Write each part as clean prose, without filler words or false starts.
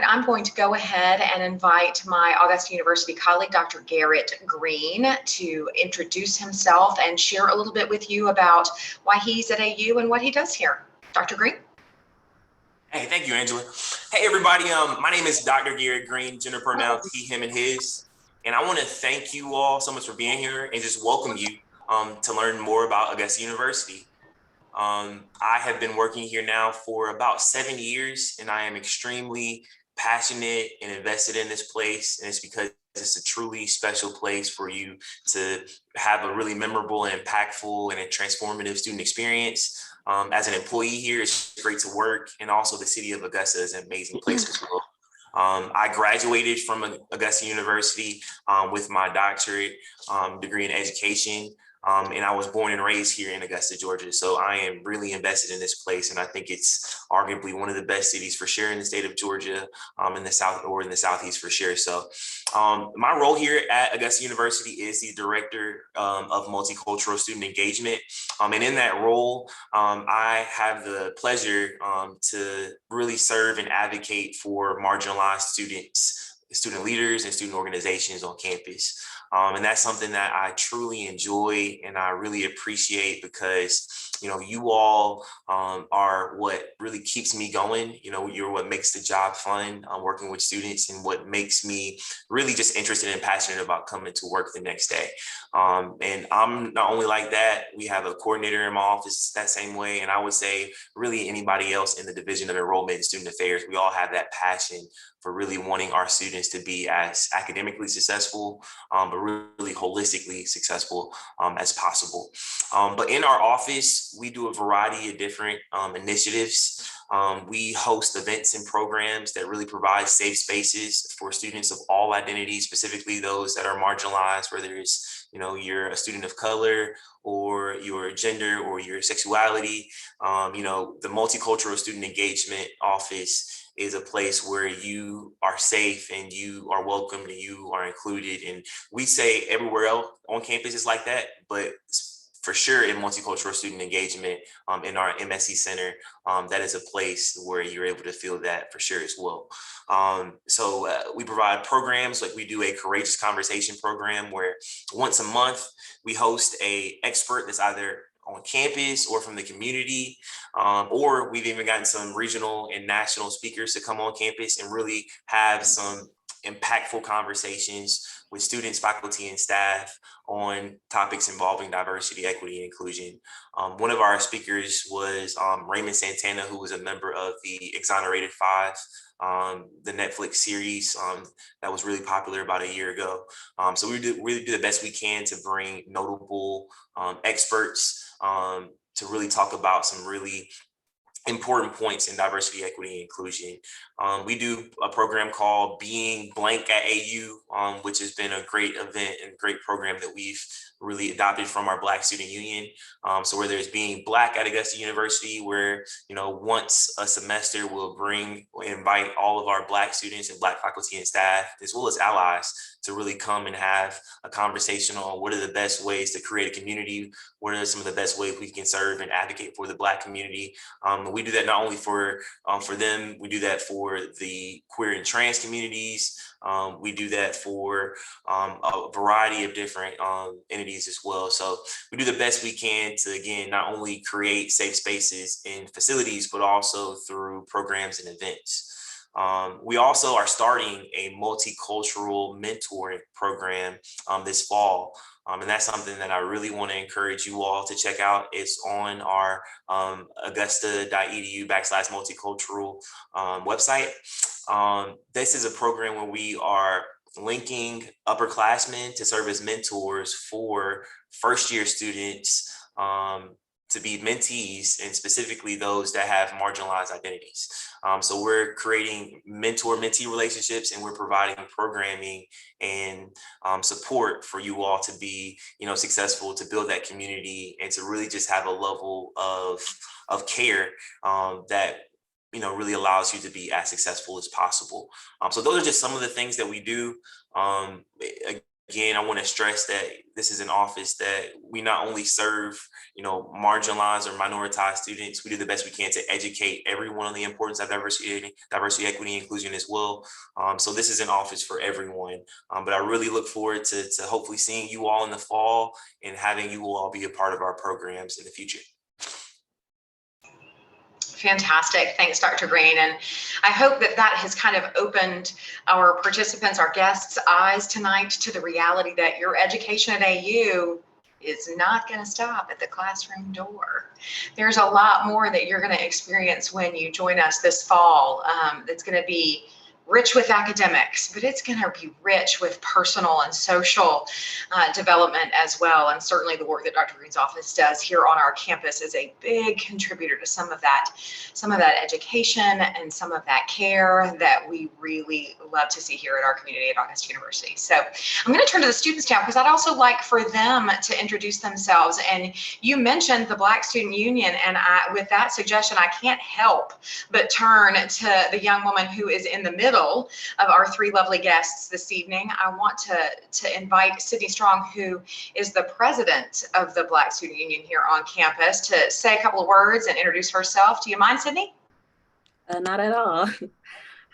I'm going to go ahead and invite my Augusta University colleague, Dr. Garrett Green, to introduce himself and share a little bit with you about why he's at AU and what he does here. Dr. Green? Hey, thank you, Angela. Hey, everybody. My name is Dr. Garrett Green, gender pronouns he, him, and his. And I want to thank you all so much for being here and just welcome you to learn more about Augusta University. I have been working here now for about 7 years, and I am extremely passionate and invested in this place. And it's because it's a truly special place for you to have a really memorable and impactful and a transformative student experience. As an employee here, it's great to work, and also the city of Augusta is an amazing place as well. I graduated from Augusta University with my doctorate degree in education. And I was born and raised here in Augusta, Georgia. So I am really invested in this place. And I think it's arguably one of the best cities for sure in the state of Georgia, in the South or in the Southeast for sure. So my role here at Augusta University is the director of Multicultural Student Engagement. And in that role, I have the pleasure to really serve and advocate for marginalized students, student leaders, and student organizations on campus. And that's something that I truly enjoy and I really appreciate because, you all are what really keeps me going. You're what makes the job fun, working with students, and what makes me really just interested and passionate about coming to work the next day. And I'm not only like that, we have a coordinator in my office that same way. And I would say really anybody else in the Division of Enrollment and Student Affairs, we all have that passion for really wanting our students to be as academically successful, but really holistically successful as possible. But in our office, we do a variety of different initiatives. We host events and programs that really provide safe spaces for students of all identities, specifically those that are marginalized, whether it's you're a student of color or your gender or your sexuality. The Multicultural Student Engagement Office is a place where you are safe and you are welcomed and you are included. And we say everywhere else on campus is like that, but for sure in Multicultural Student Engagement, in our MSC Center, that is a place where you're able to feel that for sure as well. So we provide programs, like we do a Courageous Conversation program where once a month we host an expert that's either on campus or from the community, or we've even gotten some regional and national speakers to come on campus and really have some impactful conversations with students, faculty, and staff on topics involving diversity, equity, and inclusion. One of our speakers was Raymond Santana, who was a member of the Exonerated Five, the Netflix series that was really popular about a year ago. So we really do the best we can to bring notable experts to really talk about some really important points in diversity, equity, and inclusion. We do a program called Being Blank at AU, which has been a great event and great program that we've really adopted from our Black Student Union. So where there's Being Black at Augusta University, where, once a semester we'll invite all of our Black students and Black faculty and staff, as well as allies, to really come and have a conversation on what are the best ways to create a community, what are some of the best ways we can serve and advocate for the Black community. We do that not only for them, we do that for the queer and trans communities. We do that for a variety of different entities as well. So we do the best we can to, again, not only create safe spaces in facilities, but also through programs and events. We also are starting a multicultural mentoring program this fall. And that's something that I really want to encourage you all to check out. It's on our augusta.edu/multicultural website. This is a program where we are linking upperclassmen to serve as mentors for first-year students to be mentees, and specifically those that have marginalized identities. So we're creating mentor-mentee relationships, and we're providing programming and support for you all to be, successful, to build that community, and to really just have a level of care that really allows you to be as successful as possible. So those are just some of the things that we do. again, I want to stress that this is an office that we not only serve, marginalized or minoritized students. We do the best we can to educate everyone on the importance of diversity, equity, inclusion as well. So this is an office for everyone. But I really look forward to hopefully seeing you all in the fall and having you all be a part of our programs in the future. Fantastic. Thanks, Dr. Green. And I hope that has kind of opened our participants, our guests' eyes tonight to the reality that your education at AU is not going to stop at the classroom door. There's a lot more that you're going to experience when you join us this fall. That's going to be rich with academics, but it's going to be rich with personal and social development as well. And certainly the work that Dr. Green's office does here on our campus is a big contributor to some of that education and some of that care that we really love to see here at our community at Augusta University. So I'm going to turn to the students now because I'd also like for them to introduce themselves. And you mentioned the Black Student Union, and with that suggestion, I can't help but turn to the young woman who is in the middle of our three lovely guests this evening. I want to invite Sydney Strong, who is the president of the Black Student Union here on campus, to say a couple of words and introduce herself. Do you mind, Sydney? Not at all.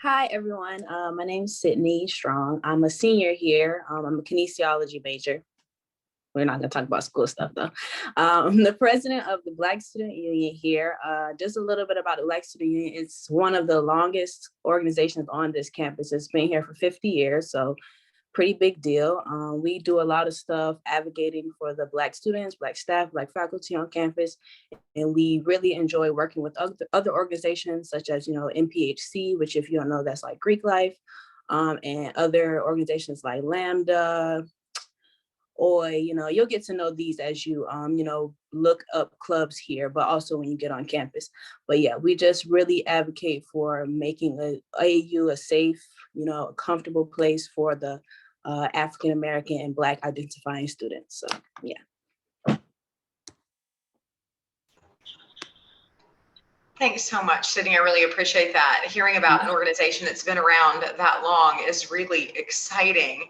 Hi, everyone. My name's Sydney Strong. I'm a senior here. I'm a kinesiology major. We're not going to talk about school stuff, though. I'm the president of the Black Student Union here. Just a little bit about the Black Student Union. It's one of the longest organizations on this campus. It's been here for 50 years, so pretty big deal. We do a lot of stuff advocating for the Black students, Black staff, Black faculty on campus, and we really enjoy working with other organizations such as, NPHC, which if you don't know, that's like Greek Life, and other organizations like Lambda, you'll get to know these as you, look up clubs here, but also when you get on campus. But yeah, we just really advocate for making AAU a safe, comfortable place for the African-American and Black identifying students. So yeah. Thanks so much, Sydney. I really appreciate that. Hearing about an organization that's been around that long is really exciting.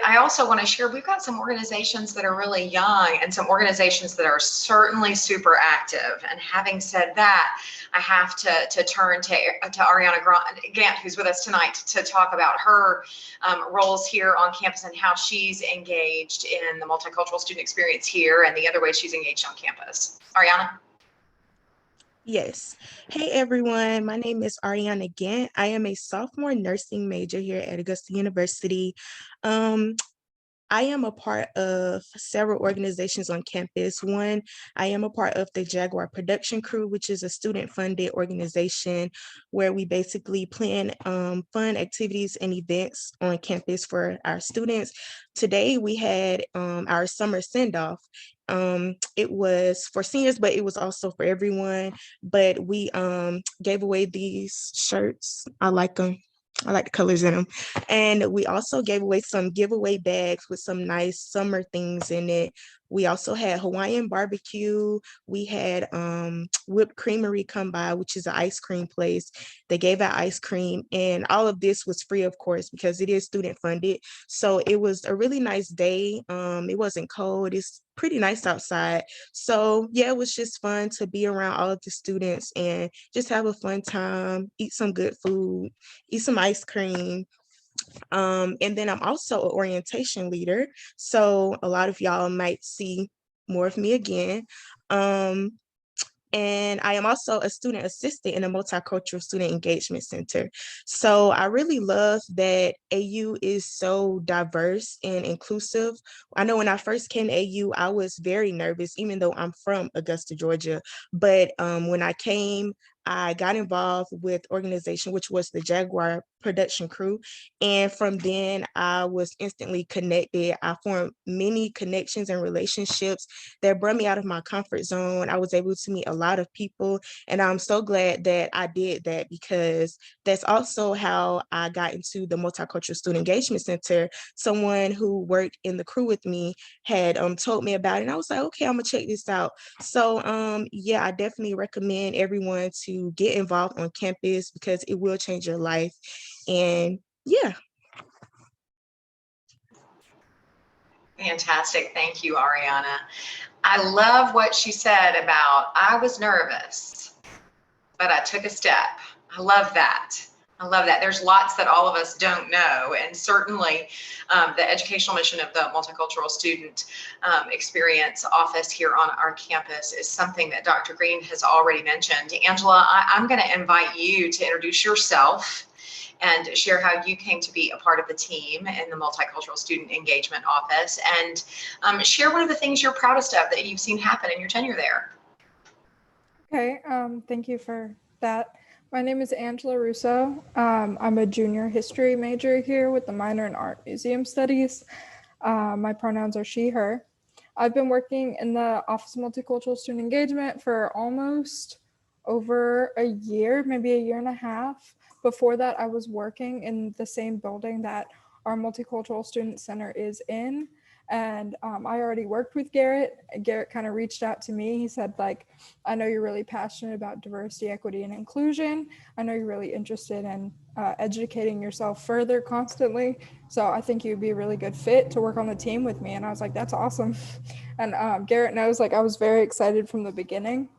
I also want to share, we've got some organizations that are really young and some organizations that are certainly super active. And having said that, I have to turn to Arionna Gantt, who's with us tonight, to talk about her roles here on campus and how she's engaged in the multicultural student experience here and the other ways she's engaged on campus. Arionna? Yes. Hey, everyone. My name is Arionna Gantt. I am a sophomore nursing major here at Augusta University. I am a part of several organizations on campus. One, I am a part of the Jaguar Production Crew, which is a student-funded organization where we basically plan fun activities and events on campus for our students. Today, we had our summer send-off. It was for seniors, but it was also for everyone. But we gave away these shirts. I like them. I like the colors in them. And we also gave away some giveaway bags with some nice summer things in it. We also had Hawaiian barbecue. We had Whipped Creamery come by, which is an ice cream place. They gave out ice cream, and all of this was free, of course, because it is student funded. So it was a really nice day. It wasn't cold. It's pretty nice outside. So yeah, it was just fun to be around all of the students and just have a fun time, eat some good food, eat some ice cream. And then I'm also an orientation leader. So a lot of y'all might see more of me again. And I am also a student assistant in a Multicultural Student Engagement Center. So I really love that AU is so diverse and inclusive. I know when I first came to AU, I was very nervous, even though I'm from Augusta, Georgia. But when I came, I got involved with organization, which was the Jaguar Production Crew. And from then I was instantly connected. I formed many connections and relationships that brought me out of my comfort zone. I was able to meet a lot of people, and I'm so glad that I did that, because that's also how I got into the Multicultural Student Engagement Center. Someone who worked in the crew with me had told me about it, and I was like, okay, I'm gonna check this out. So yeah, I definitely recommend everyone to get involved on campus because it will change your life. And yeah. Fantastic. Thank you, Arionna. I love what she said about I was nervous, but I took a step. I love that. I love that. There's lots that all of us don't know. And certainly the educational mission of the Multicultural Student Experience Office here on our campus is something that Dr. Green has already mentioned. Angela, I'm going to invite you to introduce yourself and share how you came to be a part of the team in the Multicultural Student Engagement Office, and share one of the things you're proudest of that you've seen happen in your tenure there. Okay, thank you for that. My name is Angela Russo. I'm a junior history major here with the minor in art museum studies. My pronouns are she, her. I've been working in the Office of Multicultural Student Engagement for almost over a year, maybe a year and a half. Before that, I was working in the same building that our Multicultural Student Center is in. And I already worked with Garrett. Garrett kind of reached out to me. He said, like, I know you're really passionate about diversity, equity, and inclusion. I know you're really interested in educating yourself further constantly. So I think you'd be a really good fit to work on the team with me. And I was like, that's awesome. And Garrett knows, like, I was very excited from the beginning.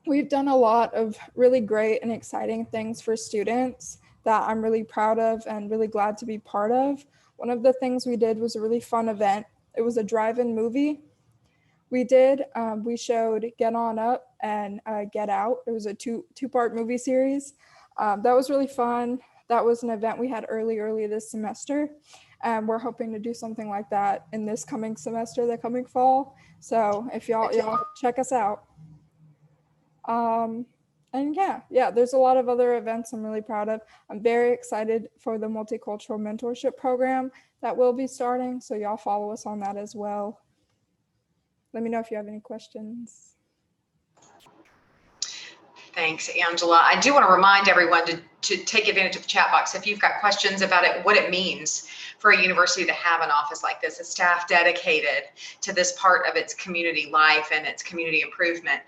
We've done a lot of really great and exciting things for students that I'm really proud of and really glad to be part of. One of the things we did was a really fun event. It was a drive-in movie. We showed Get On Up and Get Out. It was a two-part movie series. That was really fun. That was an event we had early this semester. And we're hoping to do something like that in this coming semester, the coming fall. So if y'all check us out. And yeah, there's a lot of other events I'm really proud of. I'm very excited for the Multicultural Mentorship Program that will be starting. So y'all follow us on that as well. Let me know if you have any questions. Thanks, Angela. I do want to remind everyone to take advantage of the chat box if you've got questions about it, what it means for a university to have an office like this, a staff dedicated to this part of its community life and its community improvement.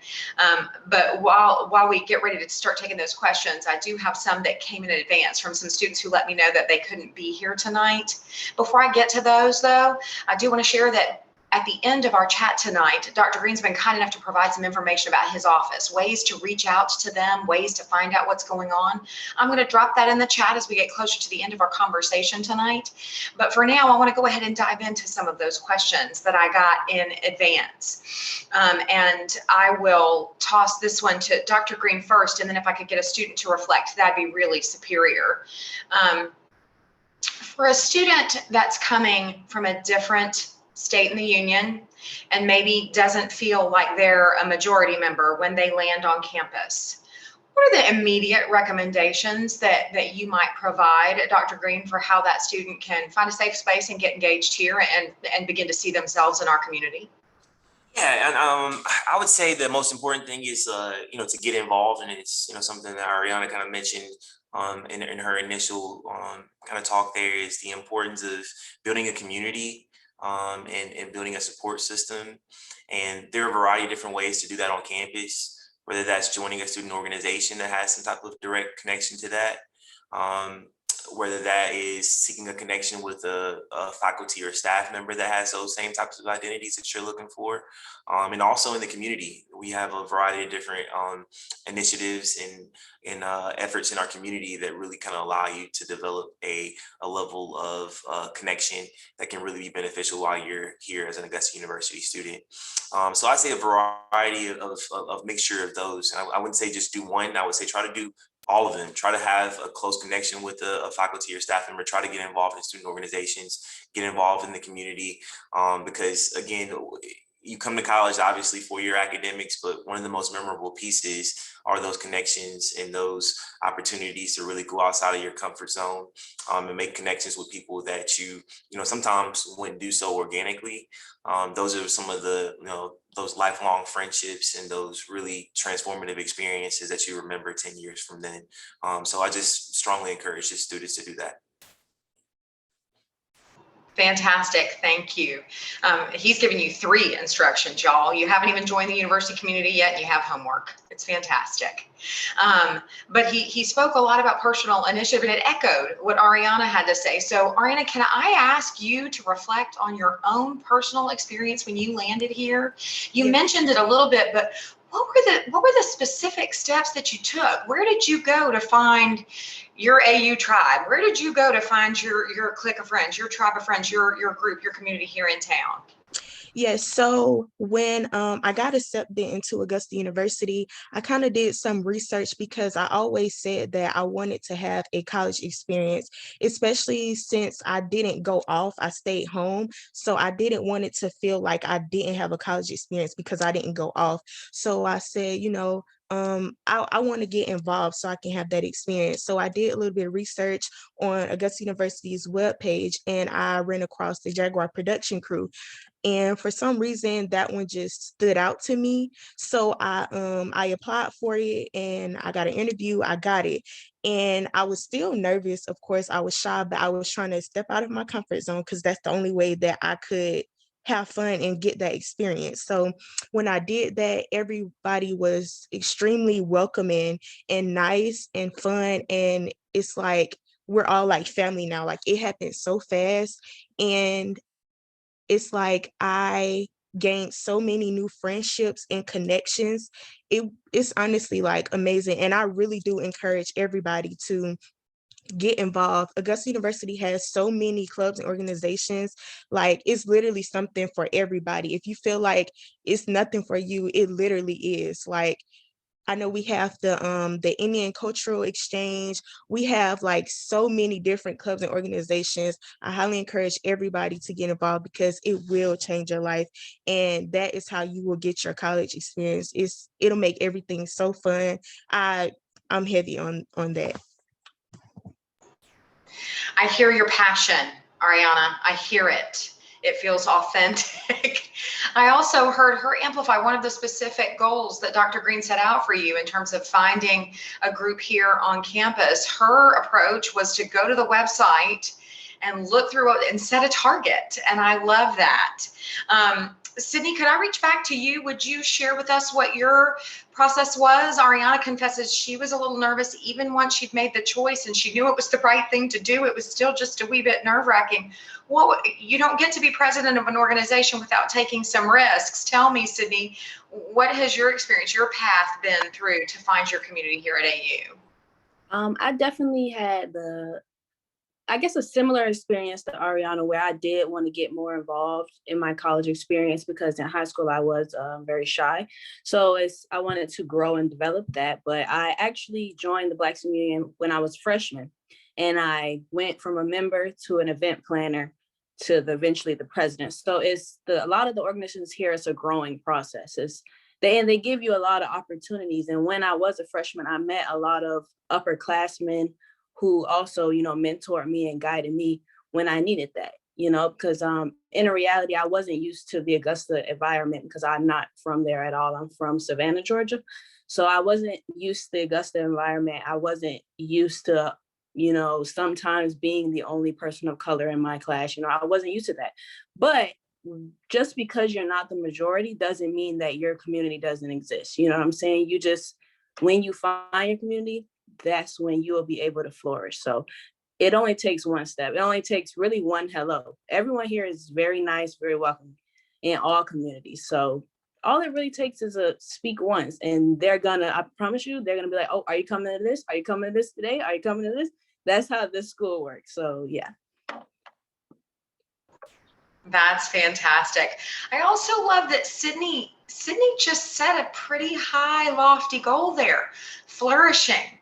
But while we get ready to start taking those questions, I do have some that came in advance from some students who let me know that they couldn't be here tonight. Before I get to those, though, I do want to share that at the end of our chat tonight, Dr. Green's been kind enough to provide some information about his office, ways to reach out to them, ways to find out what's going on. I'm going to drop that in the chat as we get closer to the end of our conversation tonight. But for now, I want to go ahead and dive into some of those questions that I got in advance. And I will toss this one to Dr. Green first, and then if I could get a student to reflect, that'd be really superior. For a student that's coming from a different state in the union and maybe doesn't feel like they're a majority member when they land on campus, what are the immediate recommendations that you might provide, Dr. Green, for how that student can find a safe space and get engaged here and begin to see themselves in our community? Yeah, and I would say the most important thing is to get involved, and it's something that Arionna kind of mentioned in her initial kind of talk. There is the importance of building a community and building a support system. And there are a variety of different ways to do that on campus, whether that's joining a student organization that has some type of direct connection to that, whether that is seeking a connection with a faculty or staff member that has those same types of identities that you're looking for. And also in the community, we have a variety of different initiatives and efforts in our community that really kind of allow you to develop a level of connection that can really be beneficial while you're here as an Augusta University student. So I'd say a variety of mixture of those. And I wouldn't say just do one. I would say try to do all of them. Try to have a close connection with a faculty or staff member. Try to get involved in student organizations, get involved in the community. Because again, you come to college obviously for your academics, but one of the most memorable pieces are those connections and those opportunities to really go outside of your comfort zone and make connections with people that you sometimes wouldn't do so organically. Those are some of the those lifelong friendships and those really transformative experiences that you remember 10 years from then. So I just strongly encourage the students to do that. Fantastic. Thank you. He's giving you 3 instructions, y'all. You haven't even joined the university community yet, and you have homework. It's fantastic. But he spoke a lot about personal initiative, and it echoed what Arionna had to say. So Arionna, can I ask you to reflect on your own personal experience when you landed here? You Yes. mentioned it a little bit, but what were the specific steps that you took? Where did you go to find your AU tribe? Where did you go to find your clique of friends, your tribe of friends, your group, your community here in town? Yes, so when I got accepted into Augusta University, I kind of did some research because I always said that I wanted to have a college experience, especially since I didn't go off, I stayed home. So I didn't want it to feel like I didn't have a college experience because I didn't go off. So I said, I want to get involved so I can have that experience. So I did a little bit of research on Augusta University's webpage, and I ran across the Jaguar production crew. And for some reason, that one just stood out to me. So I applied for it and I got an interview. I got it. And I was still nervous. Of course, I was shy, but I was trying to step out of my comfort zone because that's the only way that I could have fun and get that experience. So when I did that, everybody was extremely welcoming and nice and fun. And it's like we're all like family now. Like it happened so fast. And it's like I gained so many new friendships and connections. It's honestly like amazing. And I really do encourage everybody to get involved. Augusta University has so many clubs and organizations. Like it's literally something for everybody. If you feel like it's nothing for you, it literally is. Like I know we have the Indian Cultural Exchange. We have like so many different clubs and organizations. I highly encourage everybody to get involved because it will change your life. And that is how you will get your college experience. It'll make everything so fun. I'm heavy on that. I hear your passion, Arionna. I hear it. It feels authentic. I also heard her amplify one of the specific goals that Dr. Green set out for you in terms of finding a group here on campus. Her approach was to go to the website and look through it and set a target. And I love that. Sydney, could I reach back to you? Would you share with us what your process was? Arionna confesses she was a little nervous even once she'd made the choice and she knew it was the right thing to do. It was still just a wee bit nerve-wracking. Well, you don't get to be president of an organization without taking some risks. Tell me, Sydney, what has your experience, your path been through to find your community here at AU? I definitely had a similar experience to Arionna, where I did want to get more involved in my college experience because in high school I was very shy. So I wanted to grow and develop that. But I actually joined the Black Student Union when I was a freshman, and I went from a member to an event planner to eventually the president. So a lot of the organizations here, it's a growing process. They give you a lot of opportunities. And when I was a freshman, I met a lot of upperclassmen who also, mentored me and guided me when I needed that, because in reality, I wasn't used to the Augusta environment because I'm not from there at all. I'm from Savannah, Georgia. So I wasn't used to the Augusta environment. I wasn't used to, sometimes being the only person of color in my class. I wasn't used to that. But just because you're not the majority doesn't mean that your community doesn't exist. You know what I'm saying? When you find your community, that's when you will be able to flourish. So it only takes one step. It only takes really one hello. Everyone here is very nice, very welcoming in all communities. So all it really takes is a speak once, and I promise you, they're gonna be like, oh, are you coming to this? Are you coming to this today? Are you coming to this? That's how this school works. So yeah. That's fantastic. I also love that Sydney just set a pretty high, lofty goal there. Flourishing,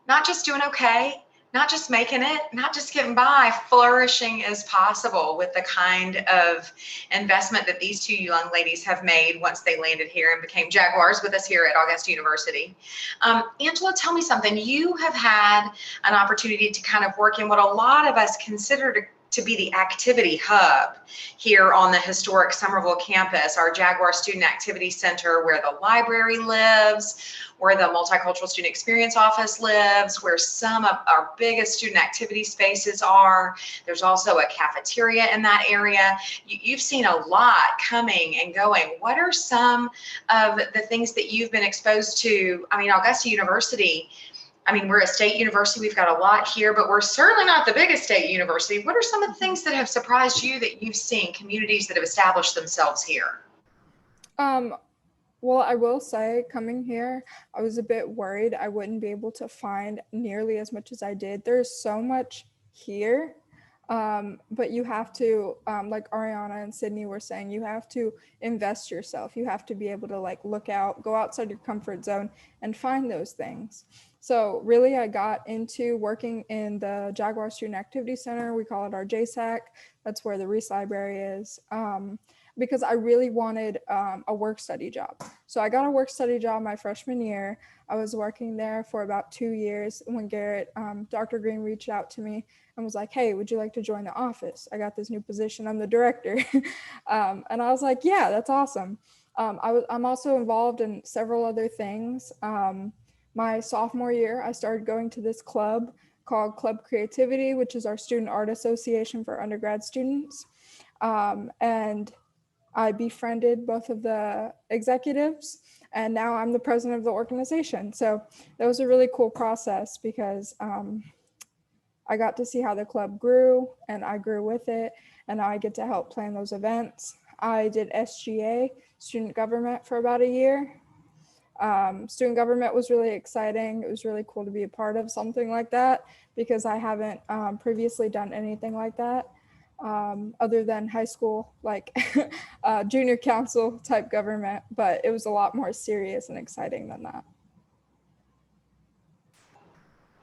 not just doing okay, not just making it, not just getting by. Flourishing is possible with the kind of investment that these 2 young ladies have made once they landed here and became Jaguars with us here at Augusta University. Angela, tell me something. You have had an opportunity to kind of work in what a lot of us consider to to be the activity hub here on the historic Somerville campus, our Jaguar Student Activity Center, where the library lives, where the Multicultural Student Experience Office lives, where some of our biggest student activity spaces are. There's also a cafeteria in that area. You've seen a lot coming and going. What are some of the things that you've been exposed to? I mean, Augusta University, I mean, we're a state university, we've got a lot here, but we're certainly not the biggest state university. What are some of the things that have surprised you that you've seen, communities that have established themselves here? Well, I will say coming here, I was a bit worried I wouldn't be able to find nearly as much as I did. There's so much here, but you have to, like Arionna and Sydney were saying, you have to invest yourself. You have to be able to like look out, go outside your comfort zone and find those things. So really, I got into working in the Jaguar Student Activity Center. We call it our JSAC. That's where the Reese Library is. Because I really wanted a work study job. So I got a work study job my freshman year. I was working there for about 2 years when Garrett, Dr. Green reached out to me and was like, hey, would you like to join the office? I got this new position, I'm the director. And I was like, yeah, that's awesome. I'm also involved in several other things. My sophomore year, I started going to this club called Club Creativity, which is our student art association for undergrad students. And I befriended both of the executives, and now I'm the president of the organization. So that was a really cool process because I got to see how the club grew and I grew with it, and now I get to help plan those events. I did SGA, student government, for about a year. Student government was really exciting. It was really cool to be a part of something like that because I haven't previously done anything like that. Other than high school, like junior council type government, but it was a lot more serious and exciting than that.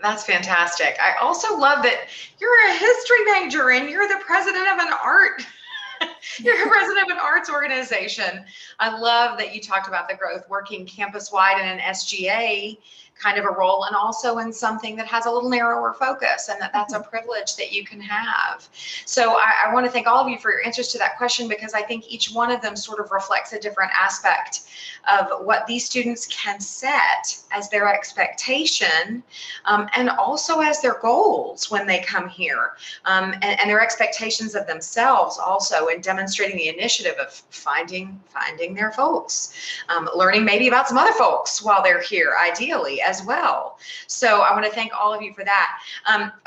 That's fantastic. I also love that you're a history major and you're the president of an art. You're president of an arts organization. I love that you talked about the growth working campus-wide in an SGA kind of a role, and also in something that has a little narrower focus, and that's a privilege that you can have. So I want to thank all of you for your answers to that question, because I think each one of them sort of reflects a different aspect of what these students can set as their expectation, and also as their goals when they come here, and their expectations of themselves also, in demonstrating the initiative of finding their folks, learning maybe about some other folks while they're here, ideally as well. So I want to thank all of you for that.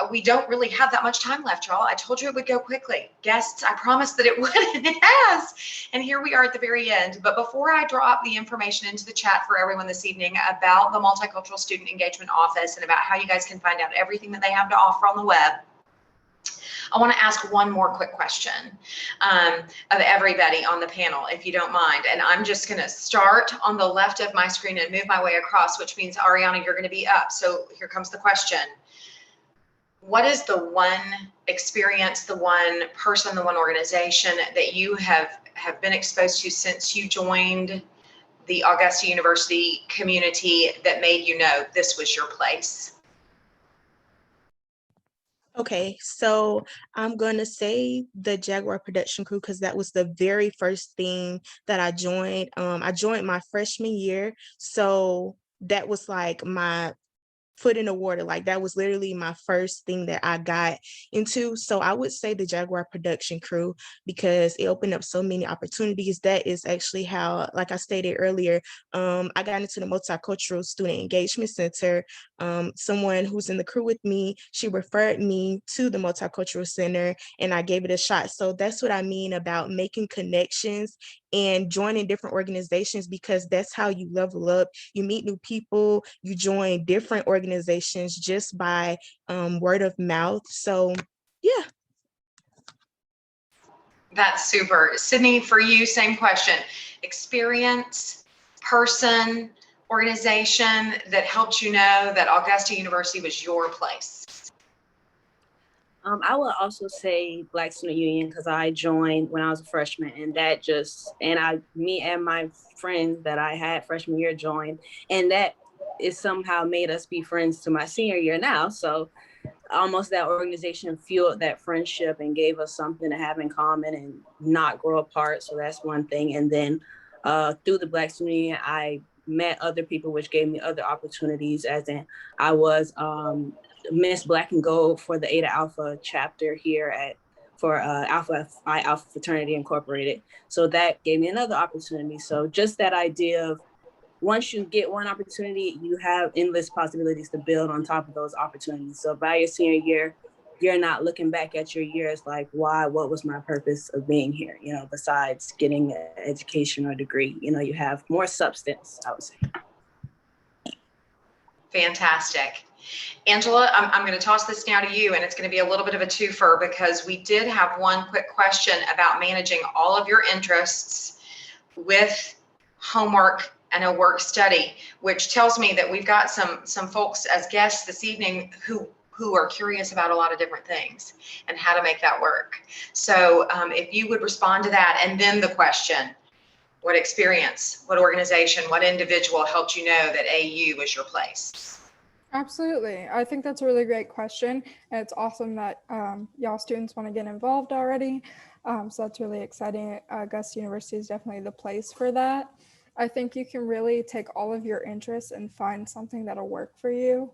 We don't really have that much time left, y'all. I told you it would go quickly. Guests, I promised that it would, and it has. And here we are at the very end. But before I drop the information into the chat for everyone this evening about the Multicultural Student Engagement Office and about how you guys can find out everything that they have to offer on the web, I want to ask one more quick question of everybody on the panel, if you don't mind. And I'm just going to start on the left of my screen and move my way across, which means, Arionna, you're going to be up. So here comes the question. What is the one experience, the one person, the one organization that you have been exposed to since you joined the Augusta University community that made you know this was your place? Okay, so I'm gonna say the Jaguar production crew because that was the very first thing that I joined. I joined my freshman year, so that was like my foot in the water. Like that was literally my first thing that I got into. So I would say the Jaguar production crew because it opened up so many opportunities. That is actually how, like I stated earlier, I got into the Multicultural Student Engagement Center. Someone who's in the crew with me, she referred me to the Multicultural Center and I gave it a shot. So that's what I mean about making connections and joining different organizations, because that's how you level up. You meet new people, you join different organizations just by word of mouth. So yeah. That's super. Sydney, for you, same question. Experience, person, organization that helped you know that Augusta University was your place. I would also say Black Student Union because I joined when I was a freshman, and that just, and me and my friends that I had freshman year joined, and that is somehow made us be friends to my senior year now. So almost that organization fueled that friendship and gave us something to have in common and not grow apart. So that's one thing. And then through the Black Student Union, I met other people, which gave me other opportunities, as in I was Miss Black and Gold for the Eta Alpha chapter here for Alpha Phi Alpha Fraternity Incorporated. So that gave me another opportunity. So just that idea of once you get one opportunity, you have endless possibilities to build on top of those opportunities. So by your senior year, you're not looking back at your years like, why, what was my purpose of being here? You know, besides getting an education or degree, you know, you have more substance, I would say. Fantastic. Angela, I'm going to toss this now to you, and it's going to be a little bit of a twofer because we did have one quick question about managing all of your interests with homework and a work study, which tells me that we've got some folks as guests this evening who are curious about a lot of different things and how to make that work. So if you would respond to that, and then the question, what experience, what organization, what individual helped you know that AU was your place? Absolutely. I think that's a really great question. And it's awesome that y'all students want to get involved already. So that's really exciting. Augusta University is definitely the place for that. I think you can really take all of your interests and find something that'll work for you.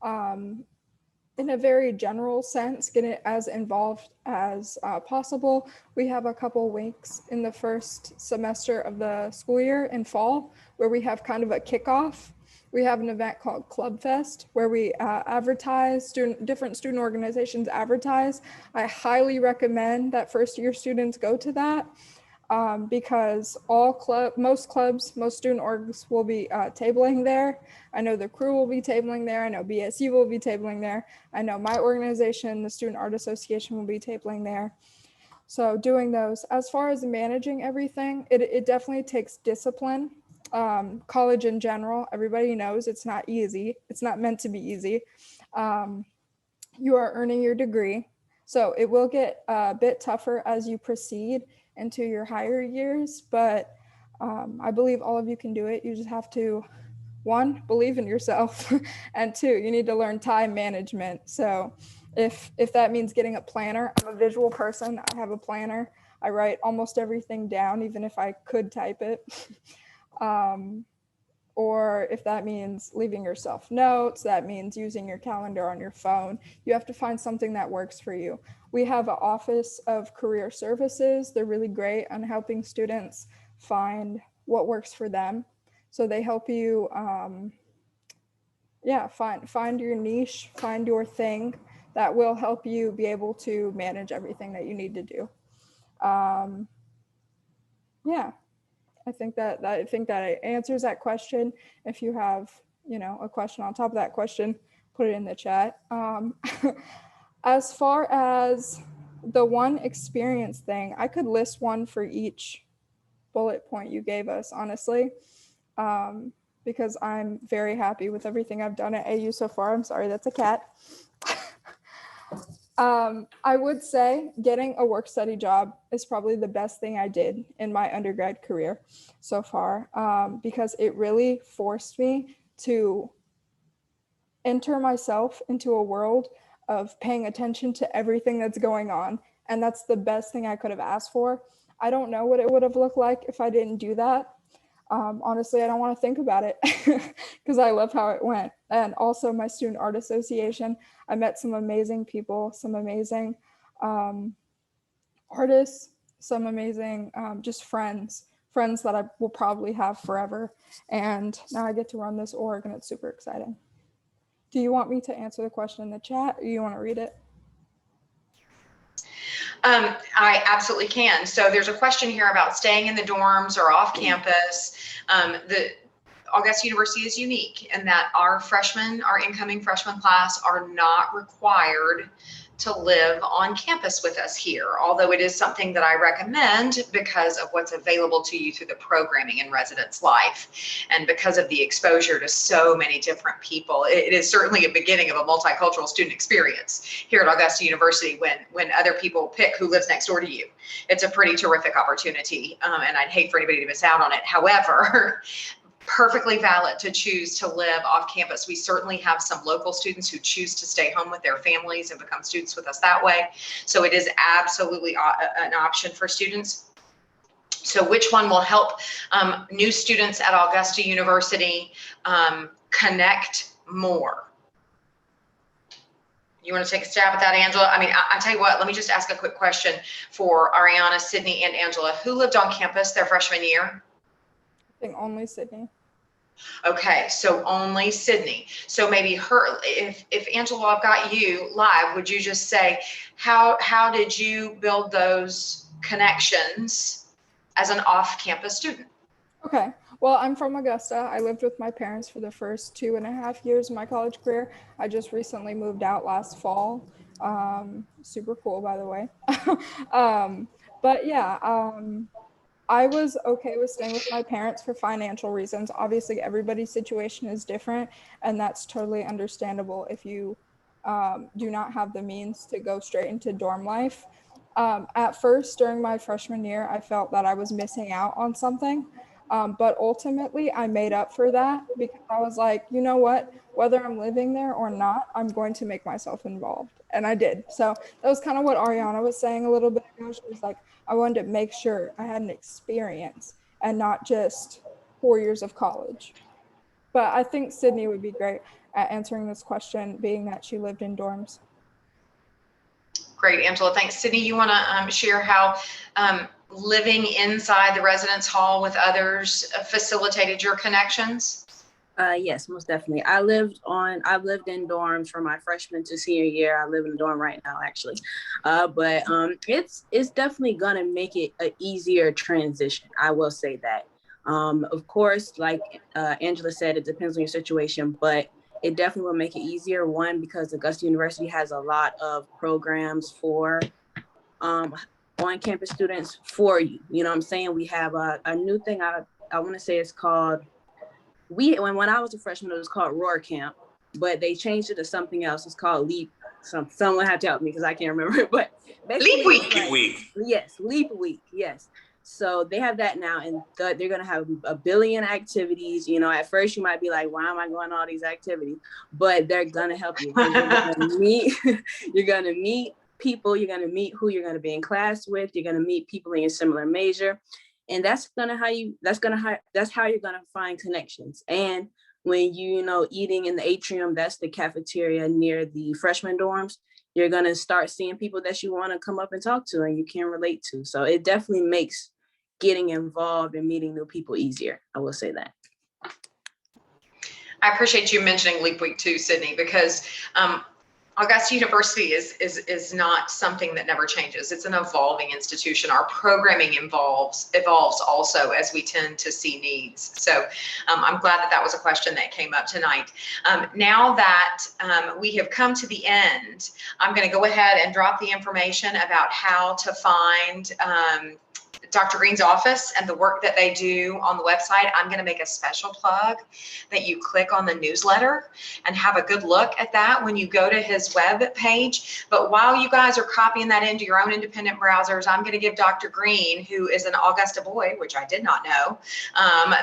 In a very general sense, get it as involved as possible. We have a couple weeks in the first semester of the school year in fall where we have kind of a kickoff. We have an event called Club Fest where we advertise, different student organizations advertise. I highly recommend that first year students go to that because most clubs, most student orgs will be tabling there. I know the crew will be tabling there. I know BSU will be tabling there. I know my organization, the Student Art Association, will be tabling there. So doing those. As far as managing everything, it definitely takes discipline. College in general, everybody knows it's not easy. It's not meant to be easy. You are earning your degree. So it will get a bit tougher as you proceed into your higher years, but I believe all of you can do it. You just have to, one, believe in yourself, and two, you need to learn time management. So if that means getting a planner, I'm a visual person. I have a planner. I write almost everything down, even if I could type it. Or if that means leaving yourself notes, that means using your calendar on your phone. You have to find something that works for you. We have an Office of Career Services. They're really great on helping students find what works for them. So they help you, find your niche, find your thing that will help you be able to manage everything that you need to do. I think that answers that question. If you have, a question on top of that question, put it in the chat. As far as the one experience thing, I could list one for each bullet point you gave us, honestly, because I'm very happy with everything I've done at AU so far. I'm sorry, that's a cat. I would say getting a work study job is probably the best thing I did in my undergrad career so far, because it really forced me to enter myself into a world of paying attention to everything that's going on. And that's the best thing I could have asked for. I don't know what it would have looked like if I didn't do that. Honestly, I don't want to think about it because I love how it went. And also my Student Art Association, I met some amazing people, some amazing artists, some amazing just friends that I will probably have forever. And now I get to run this org and it's super exciting. Do you want me to answer the question in the chat or you want to read it? I absolutely can. So there's a question here about staying in the dorms or off campus. The Augusta University is unique in that our incoming freshman class are not required to live on campus with us here, although it is something that I recommend because of what's available to you through the programming in residence life and because of the exposure to so many different people. It is certainly a beginning of a multicultural student experience here at Augusta University when other people pick who lives next door to you. It's a pretty terrific opportunity, and I'd hate for anybody to miss out on it. However, perfectly valid to choose to live off campus. We certainly have some local students who choose to stay home with their families and become students with us that way. So it is absolutely an option for students. So which one will help new students at Augusta University connect more? You want to take a stab at that, Angela? I mean, I'll tell you what, let me just ask a quick question for Arionna, Sydney, and Angela. Who lived on campus their freshman year? I think only Sydney. Okay, so only Sydney. So maybe if Angela, I've got you live, would you just say, how did you build those connections as an off-campus student? Okay, well, I'm from Augusta. I lived with my parents for the first 2.5 years of my college career. I just recently moved out last fall. Super cool, by the way. But yeah, I was okay with staying with my parents for financial reasons. Obviously, everybody's situation is different, and that's totally understandable if you do not have the means to go straight into dorm life. At first, during my freshman year, I felt that I was missing out on something. But ultimately, I made up for that because I was like, you know what? Whether I'm living there or not, I'm going to make myself involved. And I did. So that was kind of what Arionna was saying a little bit ago. She was like, I wanted to make sure I had an experience and not just 4 years of college. But I think Sydney would be great at answering this question, being that she lived in dorms. Great, Angela, thanks. Sydney, you want to share how living inside the residence hall with others facilitated your connections? Yes, most definitely. I've lived in dorms from my freshman to senior year. I live in a dorm right now, actually. But it's definitely gonna make it an easier transition. I will say that. Of course, like Angela said, it depends on your situation, but it definitely will make it easier. One, because Augusta University has a lot of programs for on-campus students for you. You know what I'm saying? We have a new thing I want to say it's called, when I was a freshman, it was called Roar Camp, but they changed it to something else. It's called Leap. Someone had to help me because I can't remember it, but basically Leap Week. Yes, Leap Week. Yes. So they have that now, and they're going to have a billion activities. You know, at first you might be like, why am I going to all these activities? But they're going to help you. You're going to meet, you're going to meet people. You're going to meet who you're going to be in class with. You're going to meet people in a similar major. And that's how you're gonna find connections. And when eating in the atrium, that's the cafeteria near the freshman dorms, you're gonna start seeing people that you want to come up and talk to and you can relate to. So it definitely makes getting involved and meeting new people easier. I will say that. I appreciate you mentioning Leap Week too, Sydney, because Augusta University is not something that never changes. It's an evolving institution. Our programming evolves also as we tend to see needs. So I'm glad that was a question that came up tonight. Now that we have come to the end, I'm going to go ahead and drop the information about how to find Dr. Green's office and the work that they do on the website. I'm going to make a special plug that you click on the newsletter and have a good look at that when you go to his web page. But while you guys are copying that into your own independent browsers, I'm going to give Dr. Green, who is an Augusta boy, which I did not know,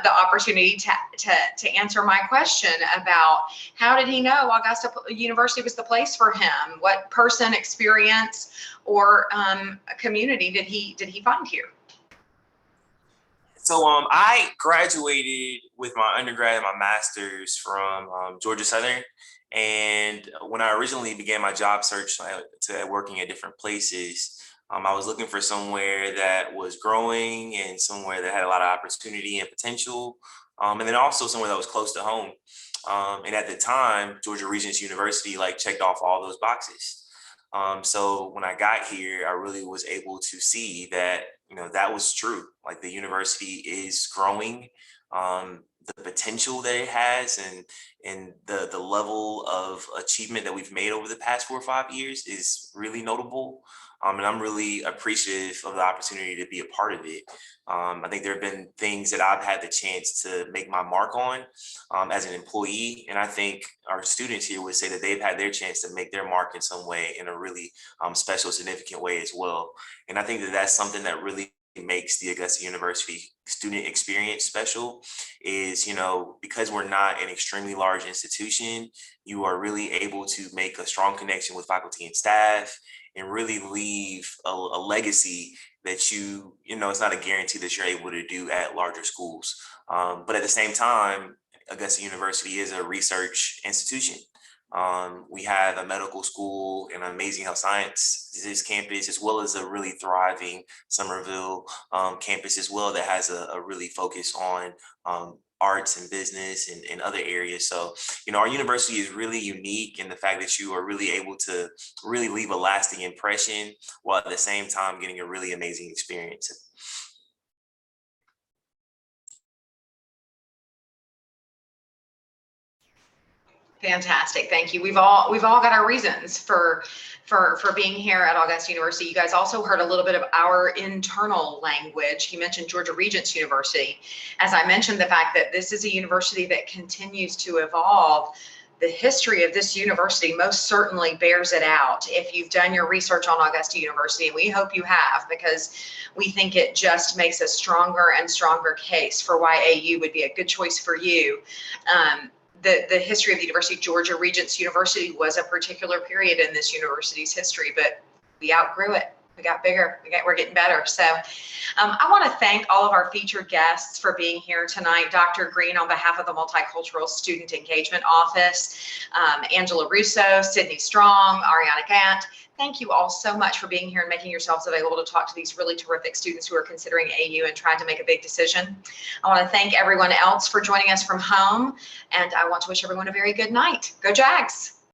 the opportunity to answer my question about how did he know Augusta University was the place for him? What person, experience, or community did he find here? So I graduated with my undergrad and my master's from Georgia Southern. And when I originally began my job search to working at different places, I was looking for somewhere that was growing and somewhere that had a lot of opportunity and potential. And then also somewhere that was close to home. And at the time, Georgia Regents University checked off all those boxes. So when I got here, I really was able to see that, that was true. Like the university is growing, the potential that it has and the level of achievement that we've made over the past 4 or 5 years is really notable. And I'm really appreciative of the opportunity to be a part of it. I think there have been things that I've had the chance to make my mark on as an employee. And I think our students here would say that they've had their chance to make their mark in some way, in a really special, significant way as well. And I think that that's something that really makes the Augusta University student experience special is, because we're not an extremely large institution, you are really able to make a strong connection with faculty and staff and really leave a legacy that it's not a guarantee that you're able to do at larger schools. But at the same time, Augusta University is a research institution. We have a medical school and an amazing health sciences campus, as well as a really thriving Somerville campus as well that has a really focus on arts and business and other areas. So, our university is really unique in the fact that you are really able to really leave a lasting impression while at the same time getting a really amazing experience. Fantastic. Thank you. We've all got our reasons for being here at Augusta University. You guys also heard a little bit of our internal language. He mentioned Georgia Regents University. As I mentioned, the fact that this is a university that continues to evolve. The history of this university most certainly bears it out if you've done your research on Augusta University, and we hope you have, because we think it just makes a stronger and stronger case for why AU would be a good choice for you. The history of the University of Georgia Regents University was a particular period in this university's history, but we outgrew it. We got bigger. We're getting better. So I want to thank all of our featured guests for being here tonight. Dr. Green on behalf of the Multicultural Student Engagement Office, Angela Russo, Sydney Strong, Arionna Gantt. Thank you all so much for being here and making yourselves available to talk to these really terrific students who are considering AU and trying to make a big decision. I want to thank everyone else for joining us from home, and I want to wish everyone a very good night. Go Jags!